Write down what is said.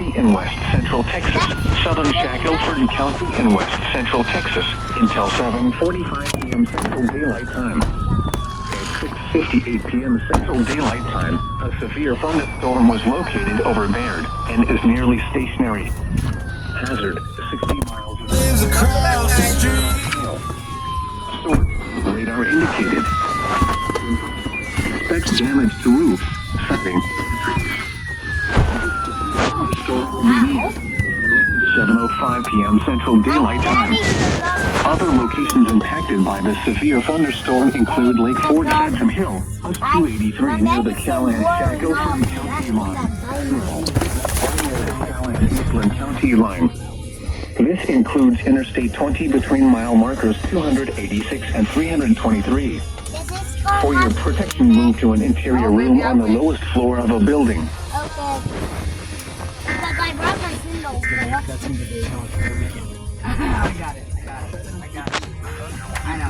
County in west central Texas, southern Shackelford County in west central Texas, until 7:45 p.m. Central Daylight Time. At 6:58 p.m. Central Daylight Time, a severe thunderstorm was located over Baird and is nearly stationary. Hazard, 60 miles an hour. Source, radar indicated. Expect damage to roofs, siding, trees. 7:05 p.m. Central Daylight Time. Other locations impacted by the severe thunderstorm include Lake Fort Phantom Hill, plus 283 near the Callahan-Shackelford County line. Callahan-Eastland County line. This includes Interstate 20 between mile markers 286 and 323. For your protection, move to an interior room on the lowest floor of a building. Okay. Because I brought my Kindle. That's in the day. I got it.